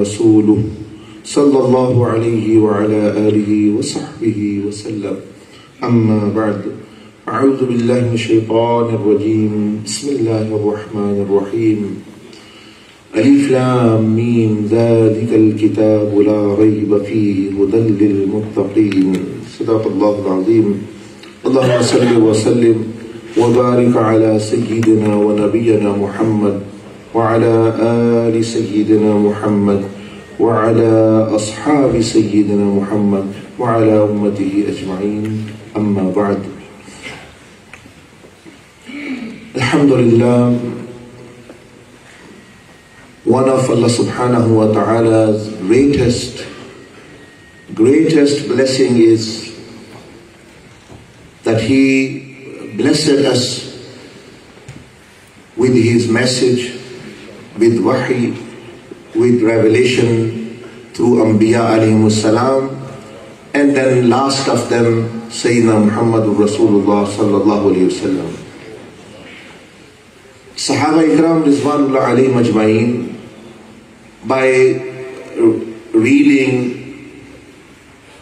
رسوله صلى الله عليه وعلى آله وصحبه وسلم أما بعد أعوذ بالله من الشيطان الرجيم بسم الله الرحمن الرحيم ألف لام ميم ذلك الكتاب لا ريب فيه هدى للمتقين صدق الله العظيم اللهم صل وسلم وبارك على سيدنا ونبينا محمد وعلى آل سيدنا محمد وعلى أصحاب سيدنا محمد وعلى أمته أجمعين أما بعد. Alhamdulillah, one of Allah subhanahu wa ta'ala's greatest blessing is that He blessed us with His message, with wahi, with revelation through Anbiya alayhimus salam, and then last of them Sayyidina Muhammadur Rasulullah sallallahu alayhi wa sallam. Sahaba Ikram Rizwanullah alayhim ajma'in, by reading,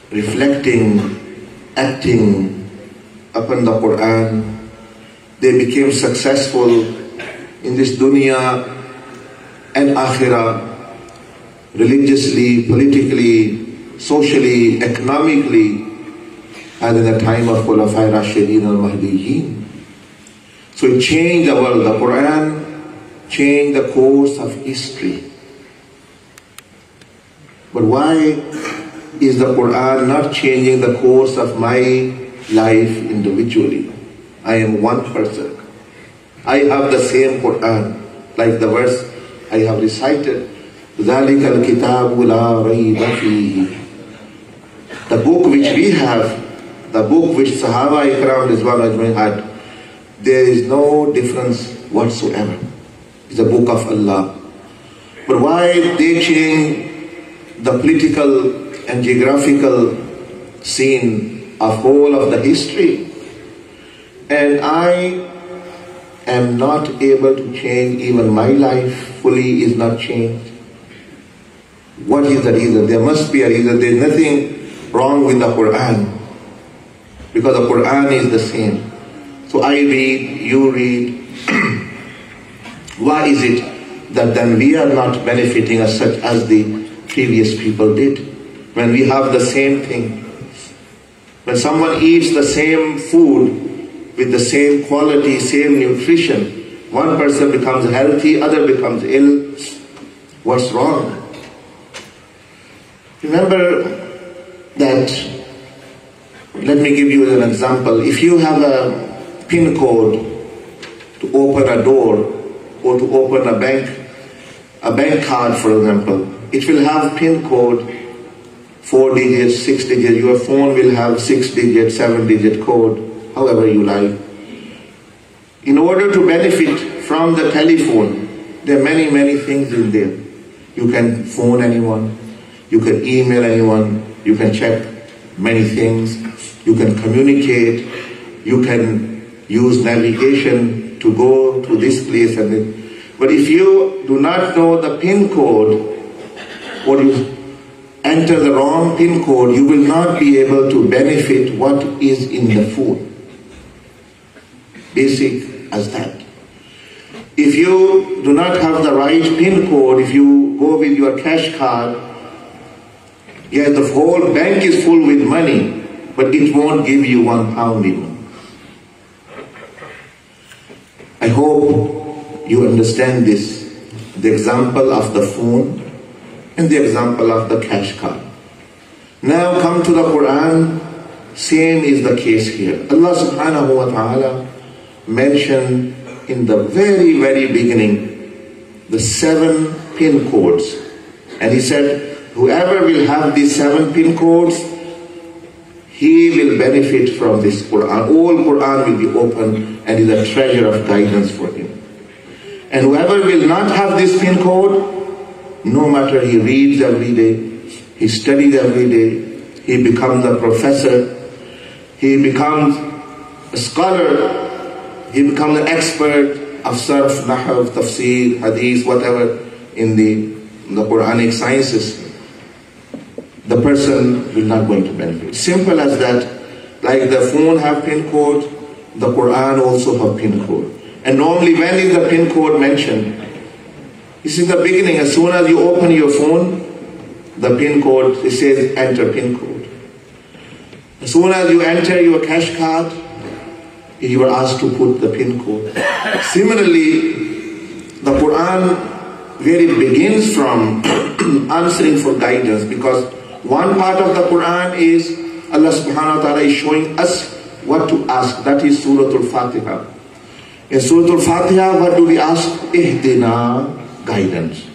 reflecting, acting upon the Quran, they became successful in this dunya and akhirah, religiously, politically, socially, economically, and in the time of Khulafai Rashidin al-Mahdiyyin. So it changed the world. The Quran changed the course of history. But why is the Quran not changing the course of my life individually? I am one person. I have the same Quran, like the verse I have recited, ذَلِكَ الْكِتَابُ لَا رَيْبَ فِيهِ. The book which we have, the book which Sahaba Ikram Rizwan Ajmain had, there is no difference whatsoever. It's a book of Allah. But why they change the political and geographical scene of whole of the history, and I am not able to change, even my life fully is not changed? What is the reason? There must be a reason. There is nothing wrong with the Quran, because the Quran is the same. So I read, you read. Why is it that then we are not benefiting as such as the previous people did, when we have the same thing? When someone eats the same food with the same quality, same nutrition, one person becomes healthy, other becomes ill. What's wrong? Remember that, let me give you an example. If you have a PIN code to open a door or to open a bank card, for example, it will have PIN code 4 digits, 6 digits. Your phone will have 6 digit, 7 digit code, however you like. In order to benefit from the telephone, there are many things in there. You can phone anyone, you can email anyone, you can check many things, you can communicate, you can use navigation to go to this place and that. But if you do not know the PIN code, or you enter the wrong PIN code, you will not be able to benefit what is in the food. Basic as that. If you do not have the right PIN code, if you go with your cash card, yeah, the whole bank is full with money, but it won't give you £1 even. I hope you understand this, the example of the phone and the example of the cash card. Now come to the Quran, same is the case here. Allah subhanahu wa ta'ala mentioned in the very beginning the 7 PIN codes. And He said, whoever will have these 7 PIN codes, he will benefit from this Quran. All Quran will be open and is a treasure of guidance for him. And whoever will not have this PIN code, no matter he reads every day, he studies every day, he becomes a professor, he becomes a scholar, he becomes an expert of sarf, nahav, tafsir, hadith, whatever in the the Quranic sciences, the person will not going to benefit. Simple as that. Like the phone have pin code, the Quran also have pin code. And normally when is the pin code mentioned? This is the beginning. As soon as you open your phone, the pin code, it says enter pin code. As soon as you enter your cash card, you are asked to put the pin code. Similarly, the Quran, where it begins from answering for guidance, because one part of the Quran is Allah subhanahu wa ta'ala is showing us what to ask. That is Surah Al-Fatiha. In Surah Al-Fatiha, what do we ask? Ihdina, guidance.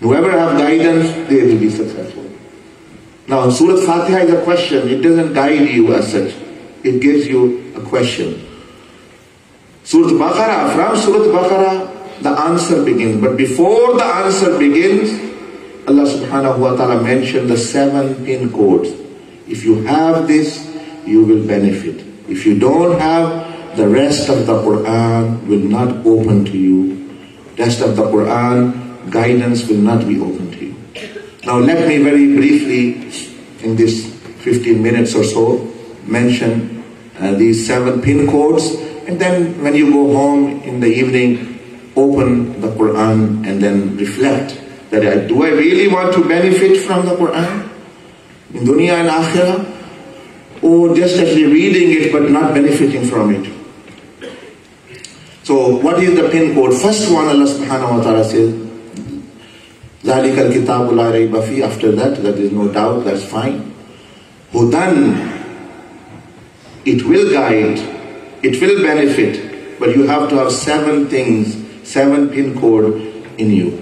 Whoever have guidance, they will be successful. Now, Surah Al-Fatiha is a question. It doesn't guide you as such. It gives you a question. Surah Al-Baqarah, from Surah Al-Baqarah, the answer begins. But before the answer begins, Allah subhanahu wa ta'ala mentioned the 7 pin codes. If you have this, you will benefit. If you don't have, the rest of the Quran will not open to you. Rest of the Quran, guidance will not be open to you. Now let me very briefly, in this 15 minutes or so, mention these 7 pin codes. And then when you go home in the evening, open the Quran and then reflect that do I really want to benefit from the Quran in dunya and akhirah, or just actually reading it but not benefiting from it. So what is the pin code? First one, Allah subhanahu wa ta'ala says, ذَلِكَ الْكِتَابُ لَا رَيْبَ فِيهِ. After that, there is no doubt, that's fine. Hudan, it will guide, it will benefit, but you have to have 7 things, 7 pin code in you.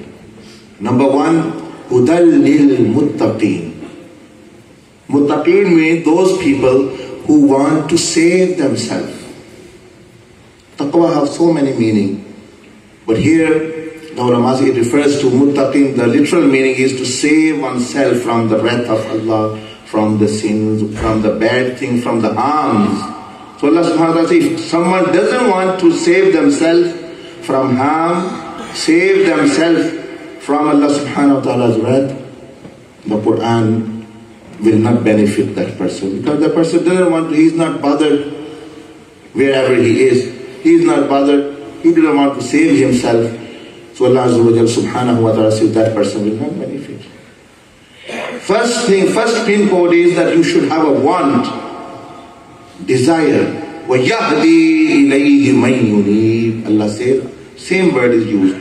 Number 1, Hudal lil muttaqeen. Muttaqeen means those people who want to save themselves. Taqwa have so many meanings. But here, the ulama say it refers to muttaqeen. The literal meaning is to save oneself from the wrath of Allah, from the sins, from the bad things, from the harms. So Allah subhanahu wa ta'ala says, if someone doesn't want to save themselves from harm, save themselves from Allah subhanahu wa ta'ala's wrath, the Quran will not benefit that person. Because the person doesn't want to, he's not bothered wherever he is. He's not bothered, he doesn't want to save himself. So Allah subhanahu wa ta'ala says that person will not benefit. First pin code is that you should have a want, desire. وَيَهْدِي إِلَيْهِ مَنْ يُنِيبُ. Allah says, same word is used.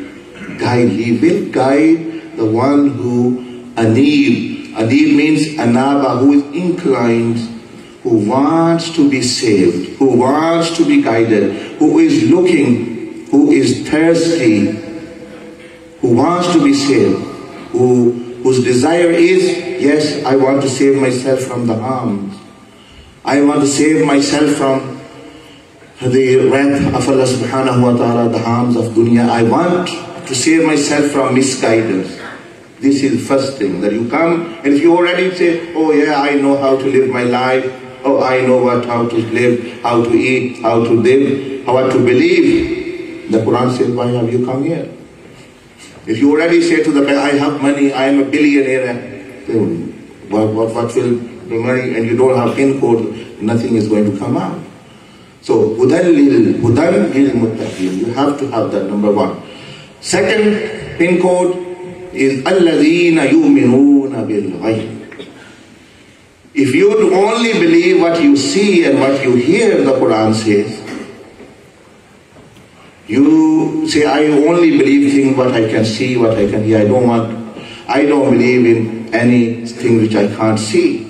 Guide. He will guide the one who anib. Anib means anaba, who is inclined, who wants to be saved, who wants to be guided, who is looking, who is thirsty, who wants to be saved, whose desire is, yes, I want to save myself from the harms. I want to save myself from the wrath of Allah subhanahu wa ta'ala, the harms of dunya. I want to save myself from misguidance. This is first thing, that you come, and if you already say, oh yeah, I know how to live my life, oh I know how to live, how to eat, how to live, how to believe, the Quran says, why have you come here? If you already say to the guy, I have money, I am a billionaire, what will the money, and you don't have pin code, nothing is going to come out. So, Hudan lil muttaqin, you have to have that, number 1. Second pin code is alladhina yu'minuna bil ghayb. If you only believe what you see and what you hear, the Quran says, you say, I only believe things what I can see, what I can hear. I don't believe in anything which I can't see.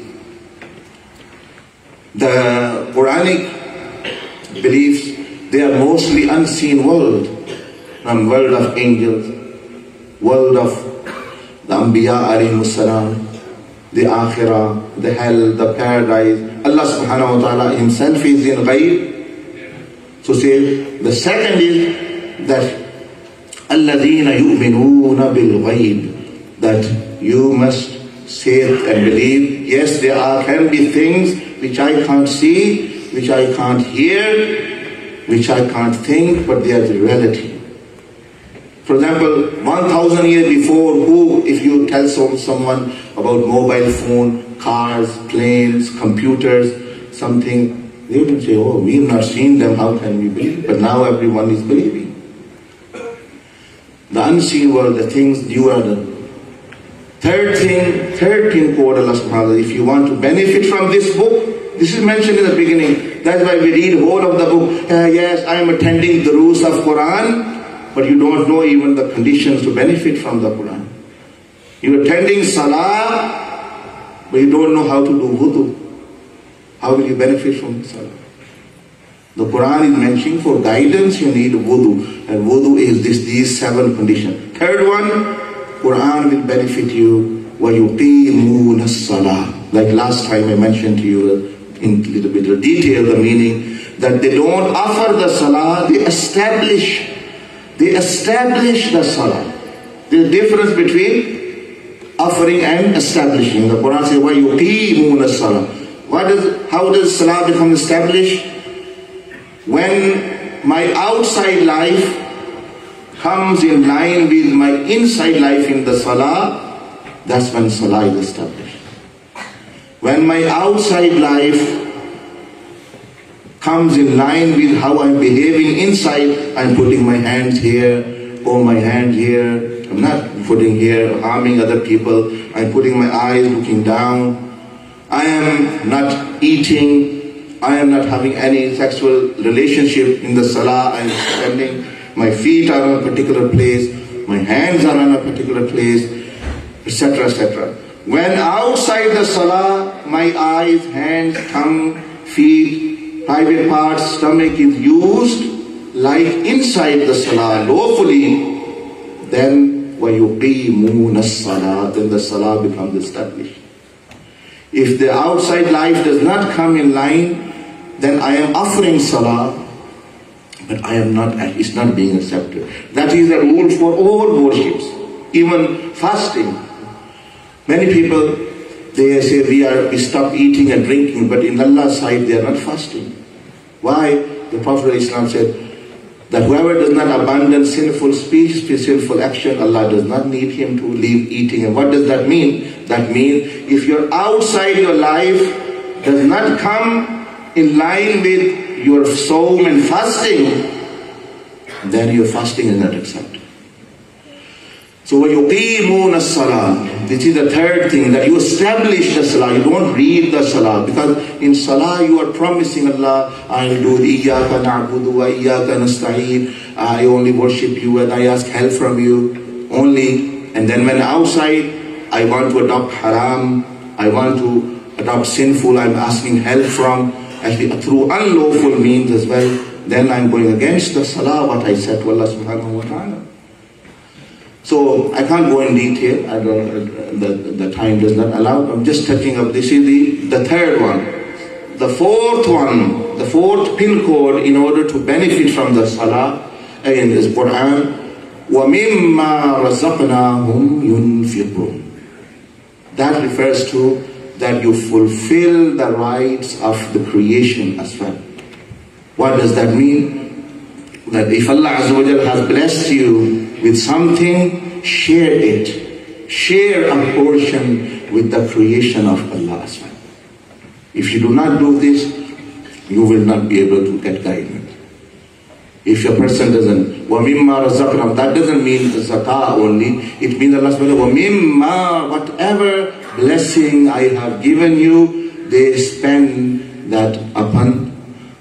The Quranic beliefs, they are mostly unseen world. From world of angels, world of the Anbiya alayhimus salam, the Akhirah, the hell, the paradise. Allah subhanahu wa ta'ala himself is in ghaib. So say, the second is that alladhina yu'minuna bil ghaib, that you must say and believe, yes, there can be things which I can't see, which I can't hear, which I can't think, but they are the reality. For example, 1,000 years before, if you tell someone about mobile phone, cars, planes, computers, something, they will say, oh, we've not seen them, how can we believe? But now everyone is believing. The unseen world, the things you are the third thing quote Allah subhanahu wa ta'ala, if you want to benefit from this book, this is mentioned in the beginning. That's why we read whole of the book. Yes, I am attending the rules of Quran, but you don't know even the conditions to benefit from the Quran. You're attending Salah, but you don't know how to do wudu. How will you benefit from Salah? The Quran is mentioning for guidance you need wudu, and wudu is these 7 conditions. Third one, Quran will benefit you وَيُقِيمُونَ الصَّلَاةِ. Like last time I mentioned to you in a little bit of detail the meaning, that they don't offer the Salah, they establish the Salah. There's a difference between offering and establishing. The Quran says وَيُقِيمُونَ الصَّلَاةِ. How does Salah become established? When my outside life comes in line with my inside life in the Salah, that's when Salah is established. When my outside life comes in line with how I'm behaving inside, I'm putting my hands here, or my hand here, I'm not putting here, harming other people, I'm putting my eyes looking down, I am not eating, I am not having any sexual relationship in the Salah, I am standing, my feet are in a particular place, my hands are in a particular place, etc., etc. When outside the Salah, my eyes, hands, tongue, feet, private parts, stomach is used like inside the Salah lawfully, then وَيُقِيمُونَ الصَّلَاةِ, then the Salah becomes established. If the outside life does not come in line, then I am offering Salah, but it's not being accepted. That is a rule for all worships, even fasting. Many people, they say we stop eating and drinking, but in Allah's sight they are not fasting. Why? The Prophet of Islam said that whoever does not abandon sinful speech, sinful action, Allah does not need him to leave eating. And what does that mean? That means if your outside your life does not come in line with your soul and fasting, then your fasting is not accepted. So وَيُقِيمُونَ الصَّلَاةِ, this is the third thing, that you establish the Salah. You don't read the Salah, because in Salah you are promising Allah, I will do إِيَّاكَ نَعْبُدُ وَإِيَّاكَ نَسْتَعِينُ, I only worship you and I ask help from you only. And then when outside I want to adopt haram, I want to adopt sinful, I'm asking help from, actually through unlawful means as well, then I'm going against the Salah, what I said to Allah subhanahu wa ta'ala. So I can't go in detail, the time does not allow, I'm just touching up, this is the third one. The fourth pin code in order to benefit from the Salah, again is Quran, وَمِمَّا رَزَقْنَاهُمْ يُنْفِقُونَ. That refers to that you fulfill the rights of the creation as well. What does that mean? That if Allah Azza wa Jalla has blessed you with something, share it. Share a portion with the creation of Allah as well. If you do not do this, you will not be able to get guidance. If a person doesn't, وَمِمَّا رَزَقْنَاهُمْ, that doesn't mean zakah only. It means Allah subhanahu wa ta'ala, وَمِمَّا, whatever blessing I have given you, they spend that upon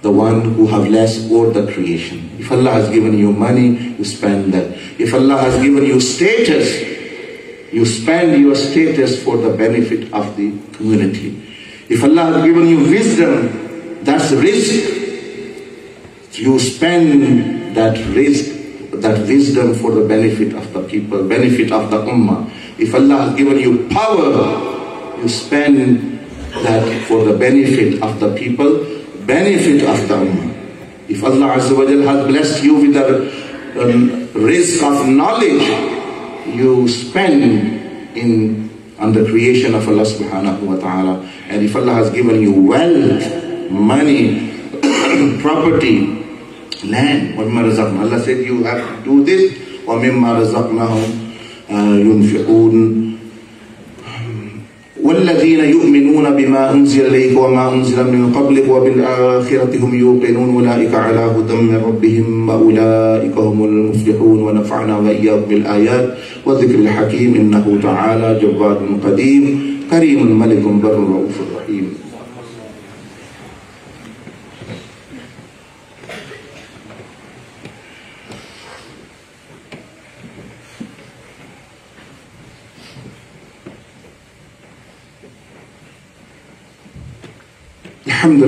the one who have less, or the creation. If Allah has given you money, you spend that. If Allah has given you status, you spend your status for the benefit of the community. If Allah has given you wisdom, that's rizq. You spend that rizq, that wisdom for the benefit of the people, benefit of the ummah. If Allah has given you power, you spend that for the benefit of the people, benefit of the ummah. If Allah Azza wa Jalla has blessed you with the rizq of knowledge, you spend on the creation of Allah subhanahu wa ta'ala. And if Allah has given you wealth, money, property, land, Allah said you have to do this, وَمِمَّا رَزَقْنَاهُمْ يُنْفِقُونَ وَالَّذِينَ يُؤْمِنُونَ بِمَا أُنزِلَ إِلَيْكَ وَمَا أُنزِلَ مِنْ قَبْلِكَ وَبِالْآخِرَةِ هُمْ يُوقِنُونَ أُولَئِكَ عَلَى هُدًى مِنْ رَبِّهِمْ وَأُولَئِكَ هُمُ الْمُفْلِحُونَ وَنَفَعْنَا وَإِيَّاكُمْ بِالْآيَاتِ وَالذِّكْرِ الْحَكِيمِ إِنَّهُ تَعَالَى جَوَّادٌ قَدِيرٌ كريم ملك بر رؤوف رحيم. الحمد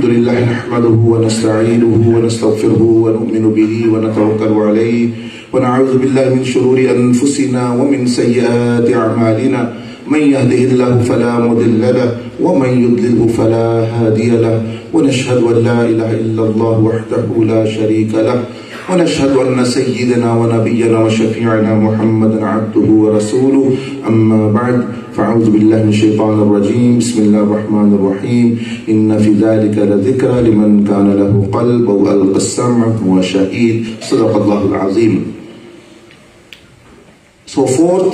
لله نحمده ونستعينه ونستغفره ونؤمن به ونتوكل عليه ونعوذ بالله من شرور أنفسنا ومن سيئات أعمالنا من يهده الله فلا مضل له ومن يضلله فلا هادي له ونشهد أن لا إله إلا الله وحده لا شريك له ونشهد أن سيدنا ونبينا وشفيعنا محمدا عبده ورسوله. أما بعد فأعوذ بالله من الشيطان الرجيم. بسم الله الرحمن الرحيم. إن في ذلك لذكرى لمن كان له قلب أو ألقى السمع وهو شهيد. صدق الله العظيم. So four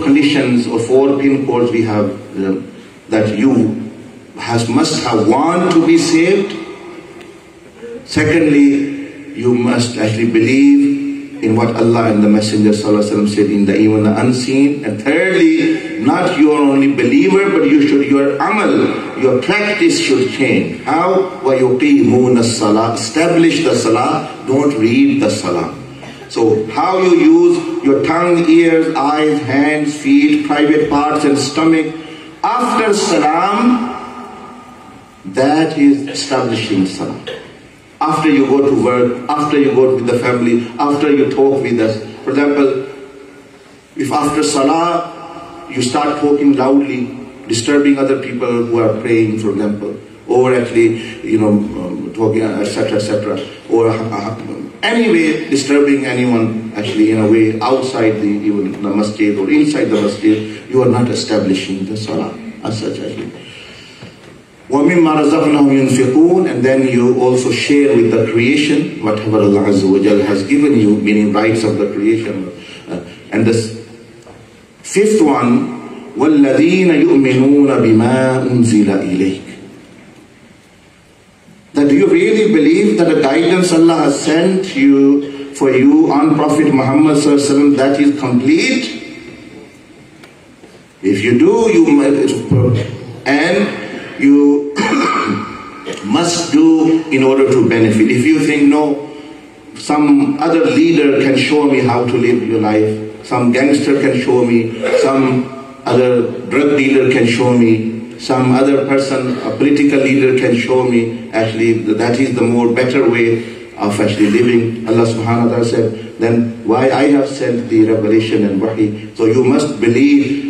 conditions or four pin codes we have that you must have want to be saved. Secondly, you must actually believe in what Allah and the Messenger ﷺ said in the even the unseen. And thirdly, not you are only believer, but your amal, your practice should change. How? وَيُقِيمُونَ الصَّلَاةِ. Establish the salah, don't read the salah. So how you use your tongue, ears, eyes, hands, feet, private parts and stomach after salam, that is establishing salah. After you go to work, after you go with the family, after you talk with us. For example, if after salah you start talking loudly, disturbing other people who are praying, for example, or actually, talking, etc., etc., or anyway disturbing anyone actually in a way outside even the masjid or inside the masjid, you are not establishing the salah as such actually. وَمِمَّا رَزَقْنَاهُمْ يُنْفِقُونَ. And then you also share with the creation whatever Allah Azza wa Jal has given you, meaning rights of the creation. And the fifth one, وَالَّذِينَ يُؤْمِنُونَ بِمَا أُنزِلَ إِلَيْكَ. That do you really believe that the guidance Allah has sent you for you on Prophet Muhammad sallallahu alaihi wasallam, that is complete? If you do, you must do in order to benefit. If you think, no, some other leader can show me how to live your life, some gangster can show me, some other drug dealer can show me, some other person, a political leader can show me, actually that is the more better way of actually living. Allah subhanahu wa ta'ala said, then why I have sent the revelation and wahi. So you must believe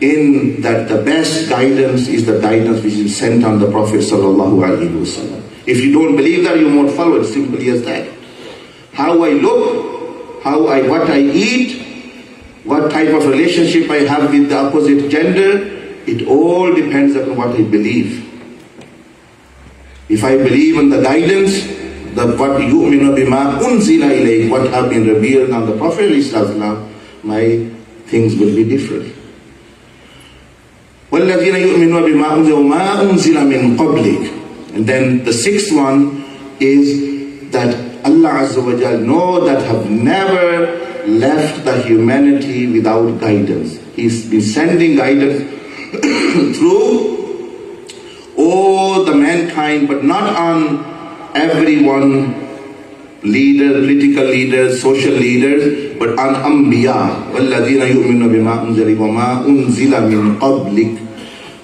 in that the best guidance is the guidance which is sent on the Prophet sallallahu alaihi wasallam. If you don't believe that, you won't follow it, simply as that. How I look, what I eat, what type of relationship I have with the opposite gender, it all depends upon what I believe. If I believe in the guidance, what yu'minu bima unzila ilayk, what have been revealed on the Prophet ﷺ, my things will be different. وَالَّذِينَ يُؤْمِنُونَ بِمَا أُنزِلَ مِنْ قَبْلِكَ. And then the sixth one is that Allah Azza wa Jal know that have never left the humanity without guidance. He's been sending guidance through all the mankind, but not on everyone, leader, political leaders, social leaders, but on Anbiya. وَالَّذِينَ يُؤْمِنُونَ بِمَا أُنزِلَ مِنْ قَبْلِكَ.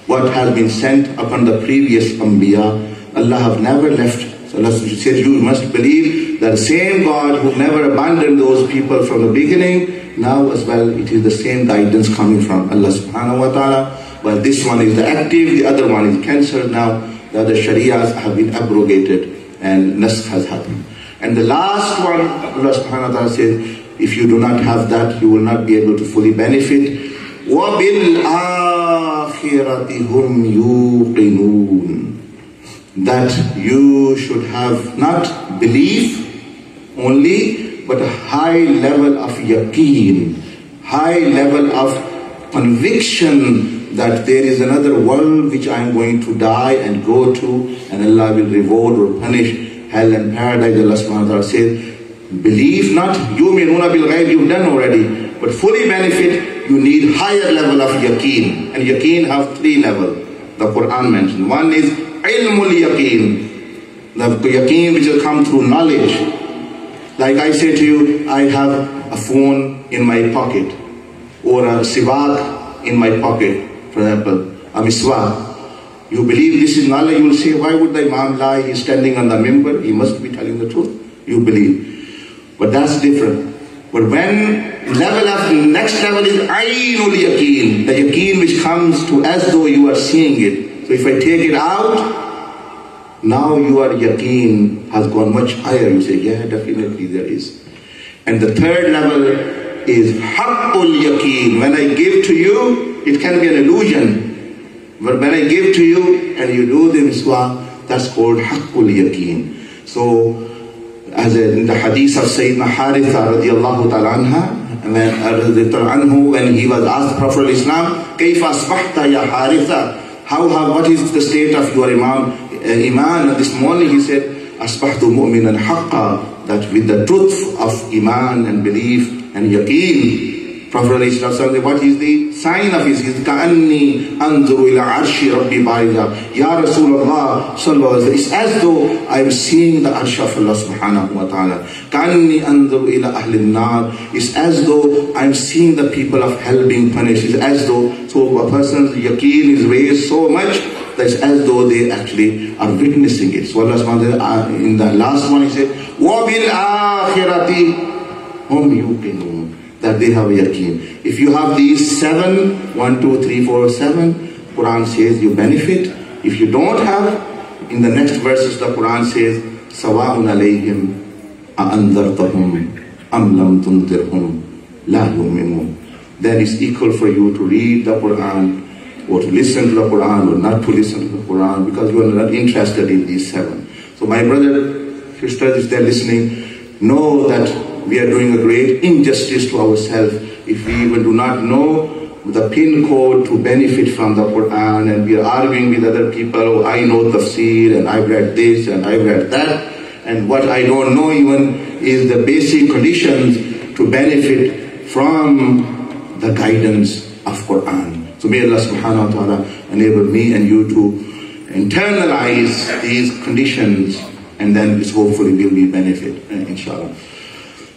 What has been sent upon the previous Anbiya, Allah have never left. So Allah said, you must believe that the same God who never abandoned those people from the beginning, now as well it is the same guidance coming from Allah subhanahu wa ta'ala. But this one is the active, the other one is cancelled now. The other Shariahs have been abrogated and Naskh has happened. And the last one, Allah subhanahu wa ta'ala says, if you do not have that, you will not be able to fully benefit. وَبِالْآخِرَةِ هُمْ يُوقِنُونَ. That you should have not belief only, but a high level of yaqeen, high level of conviction that there is another world which I am going to die and go to, and Allah will reward or punish, hell and paradise. Allah subhanahu wa ta'ala says, believe not, yu'minuna bil ghayb, you've done already, but fully benefit, you need higher level of yaqeen. And yaqeen have three levels, the Quran mentioned. One is ilmul yaqeen, the yaqeen which will come through knowledge. Like I say to you, I have a phone in my pocket, or a siwak in my pocket, for example, a miswak. You believe this is knowledge, you will say, why would the Imam lie? He's standing on the minbar, he must be telling the truth. You believe. But that's different. But when next level is aynul yaqeen, the yaqeen which comes to as though you are seeing it. So if I take it out, now your yaqeen has gone much higher. You say, yeah, definitely there is. And the third level is haqqul yaqeen. When I give to you, it can be an illusion. But when I give to you and you do the miswak, that's called haqqul yaqeen. So, as in the hadith of Sayyidina Haritha radiallahu ta'ala anhu, when he was asked the Prophet of Islam, Kayfa asbahta ya Haritha? What is the state of your iman? This morning he said, Asbahtu mu'minan haqqa, that with the truth of iman and belief and yaqeen. Prophet ﷺ, what is the sign of his? Ka'anni anzuru ila arshi rabbi bariza. Ya Rasulullah sallallahu alaihi wasallam, it's as though I am seeing the arsh of Allah subhanahu wa ta'ala. Ka'anni anzuru ila ahli an-nar. It's as though I am seeing the people of hell being punished. It's as though, so a person's yaqeen is raised so much that it's as though they actually are witnessing it. So Allah subhanahu wa ta'ala, in the last one he said, wa bil akhirati hum yuqinun, that they have yaqeen. If you have these 7, 1, 2, 3, 4, 7, Quran says you benefit. If you don't have, in the next verses the Quran says, Sawa'un alayhim a'anzartahum am lam tunzirhum la yu'minun. Then it's equal for you to read the Quran, or to listen to the Quran, or not to listen to the Quran, because you are not interested in these 7. So my brother, sisters, if they're listening, know that we are doing a great injustice to ourselves if we even do not know the pin code to benefit from the Quran, and we are arguing with other people, oh, I know tafsir, and I've read this, and I've read that, and what I don't know even is the basic conditions to benefit from the guidance of Quran. So may Allah subhanahu wa ta'ala enable me and you to internalize these conditions, and then it's hopefully will be benefit, inshallah.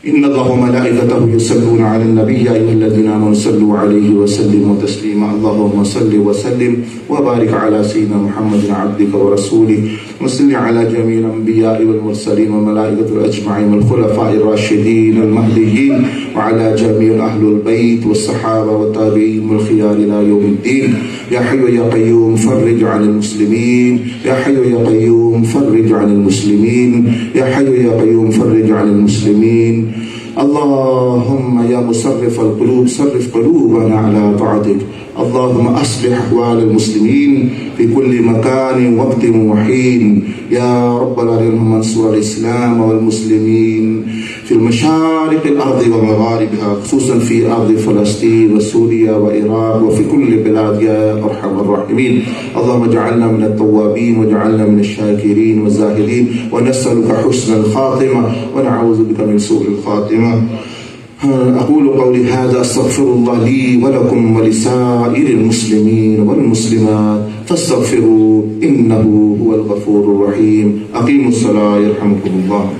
إن الله وملائكته يصلون على النبي يا أيها الذين آمنوا صلوا عليه وسلموا تسليما اللهم صل وسلم وبارك على سيدنا محمد عبدك ورسوله وصل على جميع الأنبياء والمرسلين وملائكة أجمعين والخلفاء الراشدين المهديين وعلى جميع أهل البيت والصحابة والتابعين والخيار إلى يوم الدين يا حي يا قيوم فرج عن المسلمين يا حي يا قيوم فرج عن المسلمين يا حي يا قيوم فرج عن المسلمين اللهم يا مصرف القلوب صرف قلوبنا على طاعتك اللهم أصلح أحوال المسلمين في كل مكان وقت وحين يا رب العالمين انصر الإسلام والمسلمين في المشارق الأرض ومغاربها خصوصا في أرض فلسطين وسوريا وإيران وفي كل بلاد يا أرحم الراحمين اللهم اجعلنا من التوابين واجعلنا من الشاكرين والزاهدين ونسألك حسن الخاتمة ونعوذ بك من سوء الخاتمة أقول قولي هذا أستغفر الله لي ولكم ولسائر المسلمين والمسلمات فاستغفروا إنه هو الغفور الرحيم أقيموا الصلاة يرحمكم الله